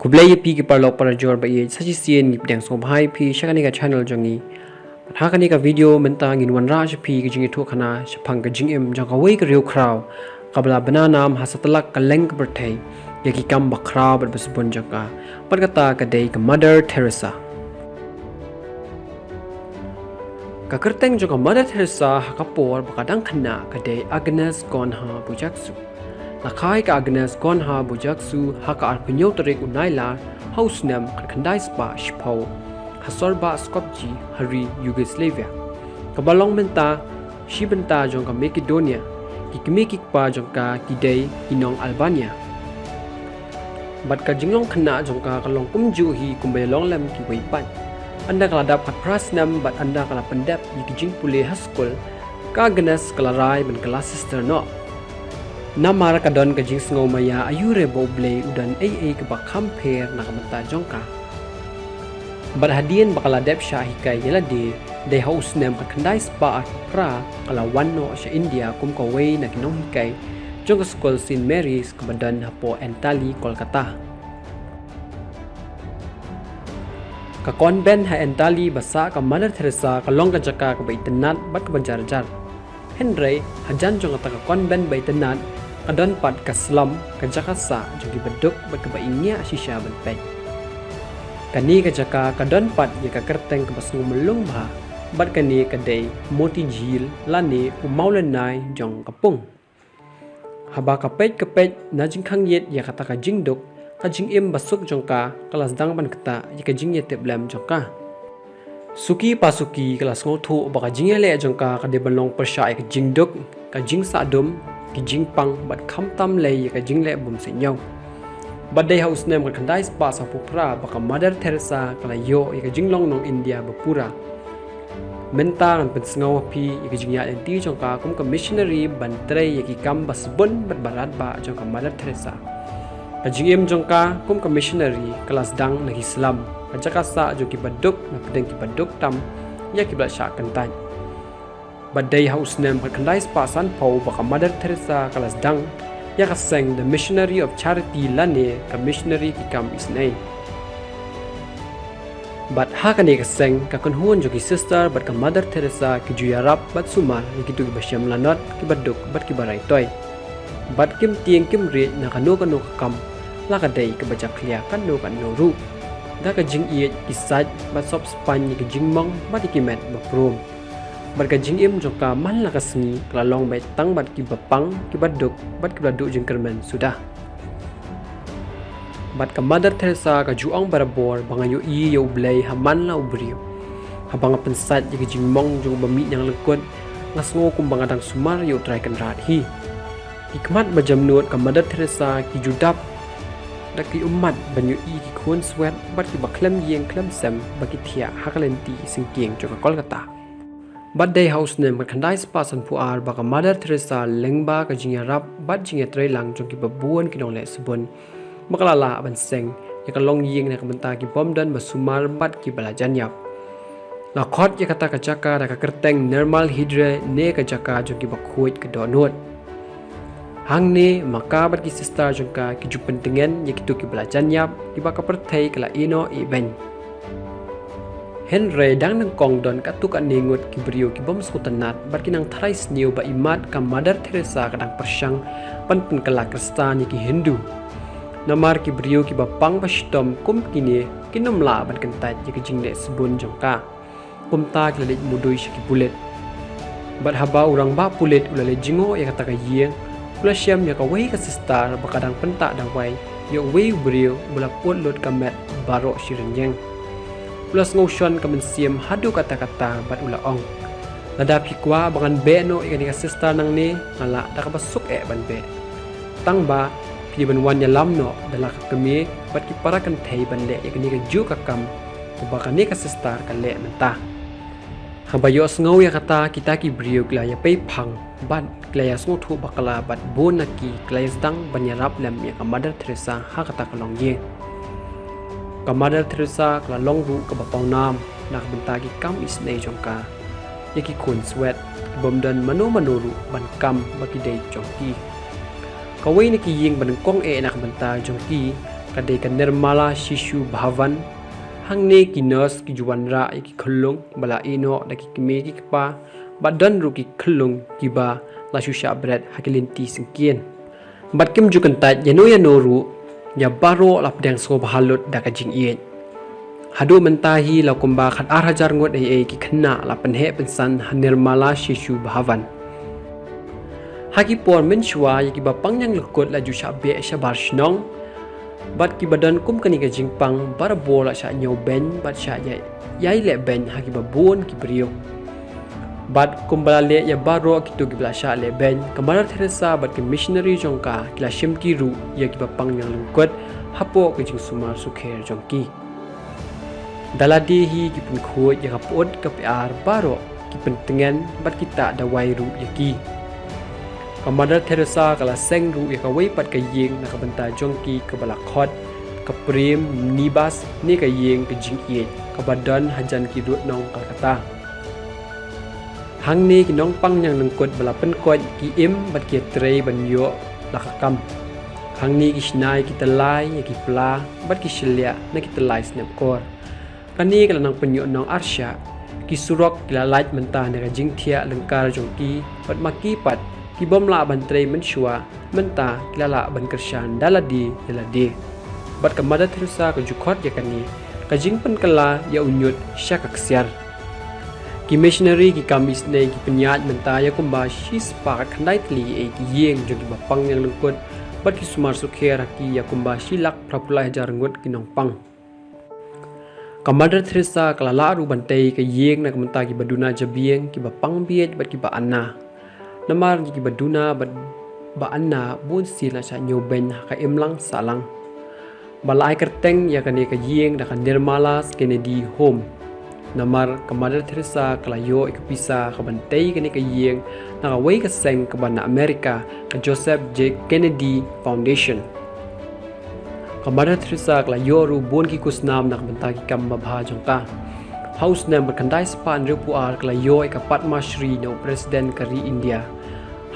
Kublai pi ki parlok para jor ba ye saji sien ni pdeng so bhai pi shakani ka channel jongi thakani ka video menta ngin wan ra pi ki jingi thu khana shphang ka jing em jang ka wei ka riu khrau kabla bana nam hasatlak ka leng ka berthei ye ki kam ba khrau ba bas bon jaka parkata ka dei ka Mother Teresa ka kerteng jong ka Mother Teresa ka por ba ka dang khana ka dei Agnes Gonha bujaksu Lakai ka Agnes Gonha bujaksu haka arpenyo tarik unaila hausnam khandai spa shpau hasorba skopji hari Yugoslavia kabalong menta shibenta jong ka Macedonia kikmekik pa jong ka kidei inong Albania bat ka jinglong khana jong ka kalong kumju hi kumbelong lam ki weipan anda kala dap khat prasnam bat anda kala pendap yikijing pule haskol ka Agnes kala rai ben kala sister no Namar kadon ka jing sngo maya ayure boble udan AA ka bakamper na kamanta jongka. Bar hadien bakala dep sha hikai yala de house nem ka kandai spa at pra kala wanno sa India kum ka way na kinong hikai jong school St. Mary's ka badan hapo Entali Kolkata. Ka convent ha Entali basa ka Mother Teresa ka long ka jaka ka baitanat bat ka banjar-jar. Henry hajan jong ka convent baitanat kadon pat ka slum ka jakasa jogi beduk bat ka baingnya shisha benpek kani ka jaka kadon pat ye ka kerteng ka basngu melung ba bat kani ka dei moti jil lani umaulenai jong kapung haba ka pet na jingkhang yet ya kata ka jingduk ka jingim basuk jong ka kelas dang ban kata ye ka jingye teblam jong ka suki pasuki kelas ngothu ba ka jingyele jong ka de banlong persha ka jingduk ka jing sa dum ki jing pang bat kham tam lei ka jing le bum se nyau bat dei house nem ka khandai spa sa pupra ba ka Mother Teresa kala yo ka jing long nong India ba pura menta kan pen sngaw pi ka jing ya enti jong ka kum ka missionary ban trei ki kam bas bun bat barat ba jong ka Mother Teresa ka jing em jong ka kum ka missionary kelas dang na Islam ka jakasa jo ki baduk na pedeng ki baduk tam ya ki bla sha kan tan Badai house name ka kandai spa san pau baka Mother Teresa kalas dang ya ka seng the missionary of charity lane ka missionary ki kam isnai but ha ka ne ka seng ka kunhuan jo ki sister but ka Mother Teresa ki juyarap bat sumar ki tu ki basyam lanot ki baduk bat ki barai toy bat kim tieng kim re na kanu ka kam la ka dei ka bajak klia kan no ru da ka jing iet ki saj bat sop span ki jing mong bat ki met ba prom Barka jing im joka man la kasni klalong bai tang bat ki bapang ki baduk bat ki baduk jing kermen sudah bat ka Mother Teresa ka juang barabor bangayo i yo blay haman la ubrio habang pensat ki jing mong jong bami yang lekut ngasngo kum bangadang sumar yo try kan rat hi hikmat bajamnut ka Mother Teresa ki judap dak ki umat banyo i ki khon swet bat ki baklem yeng klem sem baki thia hakalenti singking joka Kolkata Badai house nem ka khandai spa san puar ba ka Mother Teresa lengba ka jingya rap bat jingya trei lang jong ki babuan ki nong le subon makalala ban seng ya ka long ying na ka benta ki bomdan basumar bat ki balajan yap la khot ya kata ka jaka da ka kerteng normal hidre ne ka jaka jong ki bakhuit ka donut hang ne maka bat ki sister jong ka ki jupen tengen ya ki tu ki balajan yap ki ba ka perthei kala ino event Henry dang nang kong don katuk an ningut ki brio ki bom skutanat bat kinang thrais niu ba imat ka Mother Teresa kadang persyang pan kala Kristan ki Hindu namar ki brio ki bapang pastom kum kini kinom la ban kentat ki jingle sebun jongka kum ta ki lit mudui ki bulet bat haba urang ba pulet ulale jingo ya kata ka yeng ula syam ya ka wei ka sister ba kadang penta dawai yo wei brio bula pot lot ka met baro shirenyeng Plus ngotion ka mensiam hadu kata-kata bat ula ong. Nada pikwa bangan be no ikani ka sister nang ni ngala da ka basuk ban be. Tang ba ki ban wan ya lam no dala ka kami bat ki para kan thei ban le ikani ka ju ka kam ko ba kan ni ka sister ka le menta. Habayo sngo ya kata kita ki brio kla ya pei phang bat kla ya sngo thu bakala bat bonaki kla dang ban ya rap lam ya ka Mother Teresa ha kata ka long ye. Ka Mother Teresa kala long ru ka bapau nam nak bentagi kam isnei jongka yaki kun swet bomdan mano ru ban kam baki dei jongki Kawai ni kiying banang kong nak banta jongki kadai ka Nirmala Shishu Bhavan hangne ki nurse ki juwanra ki khulung bala ino da ki kime ki kpa badan ru ki khulung ki ba la shusha bread hakilinti singkien bat kim jukan ta yano ru ya baro lap dang so bahalut da ka jing ien hadu mentahi la kumba khat arhajar ngot ai ki khanna la penhe pensan Nirmala Shishu Bhavan haki por menshwa ki ba pangyang lekut la ju shabe shabar shnong bat ki badan kum kani ka jingpang bara bola sha nyo ben bat sha yai le ben haki ba bon ki brio bat kum bala le ya baro ki tu ki bla sha le ben kamara Teresa bat ki missionary jongka kila shim ki ru ya ki ba pangyang lungkot hapo ki jing sumar sukher jongki daladi hi ki pun khoi ya kapot ka par baro ki pentengan bat kita da wai ru ya ki Kamada Teresa kala seng ru ya kawai pat ka yeng na kabanta jongki ka balakot ka prem nibas ni ka yeng ka jing ye ka badan hajan ki rut nong kata hang ni ki nong pang yang lengkot bala pen kot ki im bat ki trei ban yo la ka kam hang ni ki snai ki talai ya ki pla bat ki shilya na ki talai snap kor kani kala nang penyo nong arsya ki surok ki la light mentah na ka jing thia lengkar jongki pat maki pat ki bom la bantrei menshua menta kilala ban kershan daladi dalade bat kamada Teresa ka jukhot ya kani ka jingpen kala ya unyut syakak siar ki missionary ki kamis nei ki penyat menta ya kumba shi spark khandai tli e ki yeng jogi bapang yang lungkut bat ki sumar sukher ki ya kumba shi lak prapulai jar ngut ki nongpang kamada Teresa kala la ru bantei ka yeng na menta ki baduna jabieng ki bapang biet bat ki ba anna namar ki baduna ba anna bun sila sa nyo ben ka imlang salang balai kerteng ya kane ka yeng da kan Nirmala Kennedy home namar kamada Teresa kalayo ikapisa ka bantay kane ka yeng na ka way ka seng ka ban na Amerika ka Joseph J. Kennedy Foundation kamada Teresa kalayo ru bun ki kusnam na kabantay ki kam mabha jongka House name berkandai sepan repuar kelayo ika Padma Shri no Presiden kari India.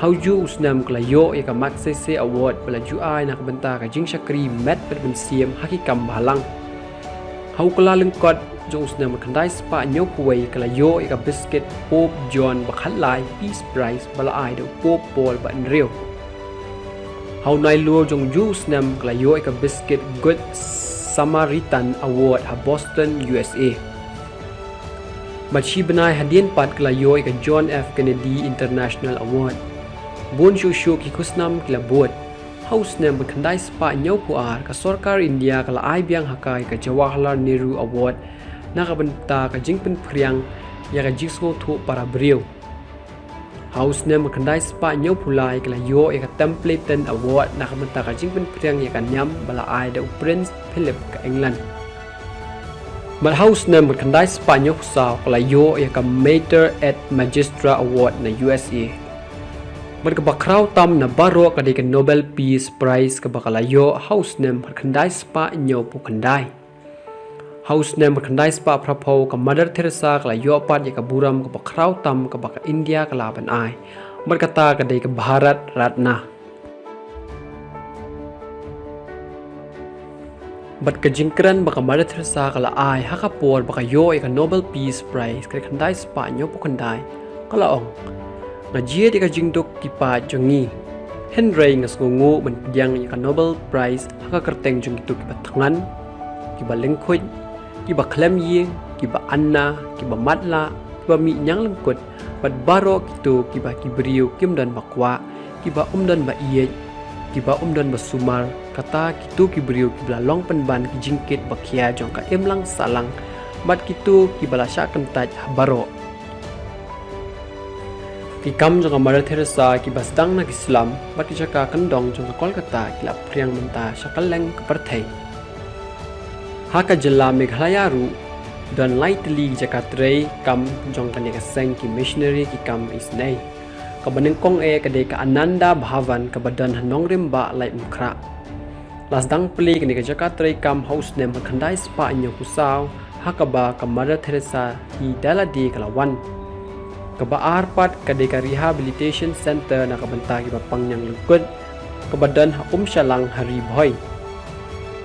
Hauju usnam kelayo ika Magsaysay Award pelaju ai nak benta ka jing syakri met berbensiam hakikam balang. Hau kala lengkot jo usnam berkandai sepan nyo puai kelayo ika biscuit Pope John bakhalai Peace Prize bala ai do Pope Paul ba Enrio. Hau nai luo jong ju usnam kelayo ika biscuit Good Samaritan Award ha Boston, USA. Bachi benai hadian pat kelayo ika John F. Kennedy International Award. Bun shushu ki kusnam kila buat. Haus nem berkandai sepa nyau puar ka Sorkar India kala ai biang hakai ka Jawaharlal Nehru Award na ka benta ka jingpen priang ya ka jingsko thu para brio. Haus nem berkandai sepa nyau pulai kala yo ya ka Templeton Award na ka benta ka jingpen priang ya ka nyam bala ai da Prince Philip ka England. But house name berkandai Spanyol pusau kelayo ya ka Mater et Magistra Award na USA. Berkebakrau tam na baro kadai ka Nobel Peace Prize ka bakalayo house name berkandai Spanyol pukandai. House name berkandai spa prapo ka Mother Teresa kelayo pat ya ka buram ka bakrau tam ka baka India ka laban ai. Berkata kadai ka Bharat Ratna. Bat ka jingkran baka Mother Teresa kala ai hakapor baka yo ika Nobel Peace Prize kaya kandai Spanyol pukandai kalaong nga jia di ka jingdok kipa jongi Henry nga sungu menpidyang ika Nobel Prize hakakerteng jong itu kiba tangan kiba lengkut kiba klem ying kiba anna kiba matla kiba mi nyang lengkut bat baro kitu kiba kibriu kimdan bakwa kiba umdan ba iye kiba umdan basumar kata kitu kibriu kibla long penban ki jingkit bakia jong ka emlang salang bat kitu kibala syakan taj baro kikam jong ka Mother Teresa kibasdang na Islam bat kijaka kendong jong ka Kolkata kila priang menta syakaleng ke perthai haka jela Meghalaya ru dan lightly jakatrei kam jong ka ne ka seng ki missionary ki kam isnai kabanengkong kadai ka Ananda Bhavan kabadan hanong rimba lai mukra lasdang pli kini ka Jakarta kam house nem berkandai spa nyo kusau hakaba ka Mother Teresa hi daladi kalawan kaba arpat kadai ka rehabilitation center na kabanta ki bapang yang lukut kabadan haum syalang hari boy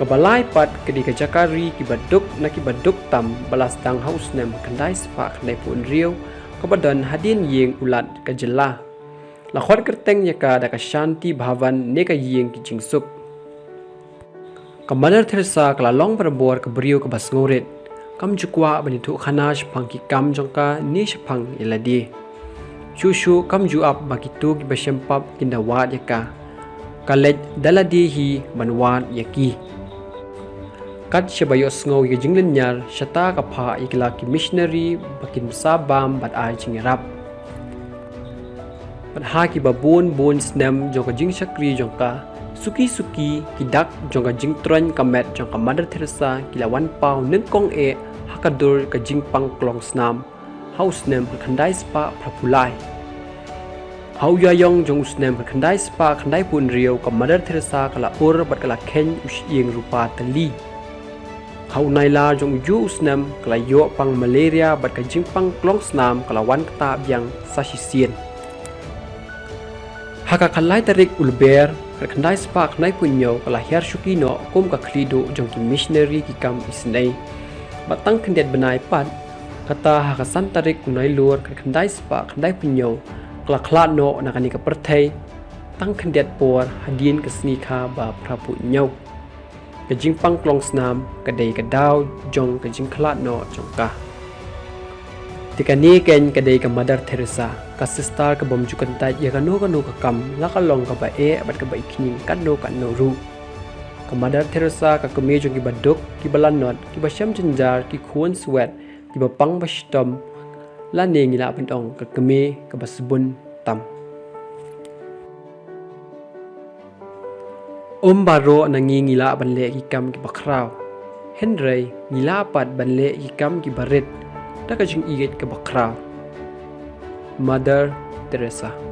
Kabalai pat kedi kajakari kibaduk na kibaduk tam balas dang haus nem kandai spa kandai pun riau kabadan hadin yeng ulat kajela. Lakhwat kerteng yaka da kashanti bhavan ne ka yeng ki jingsuk. Mother Teresa kalalong berbor ke beriu ke bas ngorit. Kam jukwa banitu khana shpang ki kam jongka ni shpang iladi. Shushu kam juap bakitu ki basyempap kindawat yaka. Kalet daladi hi banwat yaki. Kat shabayo sngow ki jinglin nyar syata kapha ikla ki missionary bakin sabam bat ai chingerap. Bat ha ki babun bun snem jongka jing shakri jongka suki kidak jongka jing tron kamet jongka Mother Teresa kilawan pau nengkong hakadur ka jing pang klong snam haus nem khandai spa prapulai hau yayong jong usnem khandai spa khandai pun riau ka Mother Teresa kala ur bat kala ken usyeng rupa tali hau naila jong ju usnem kala yo pang malaria bat ka jing pang klong snam kalawan kata biang sasisien haka kalai tarik ulber kandai spa kandai punyo kala her shukino kum ka khlido jong ki missionary ki kam isnei batang kendet benai pat kata haka santarik kunai lur kandai spa kandai punyo kala khlano nakani ka perthai tang kendet por hadin kesni kha ba prapu nyau ka jing pang klong snam kadai ka daw jong ka jing khlano jongka tikani ken kadai ka Mother Teresa ka sister ka bom jukan tai ya kanu ka kam la ka long ka ba bat ka ba ikning kan no ru ka Mother Teresa ka kami jong ki baduk ki balanot ki basyam jinjar ki khun swet ki ba pang bastom la ne ngila pendong ka kami ka basbun tam baro nangi ngila banle ki kam ki bakraw henry ngila pat banle ki kam ki barit ta ka jing iget ka bakraw Mother Teresa.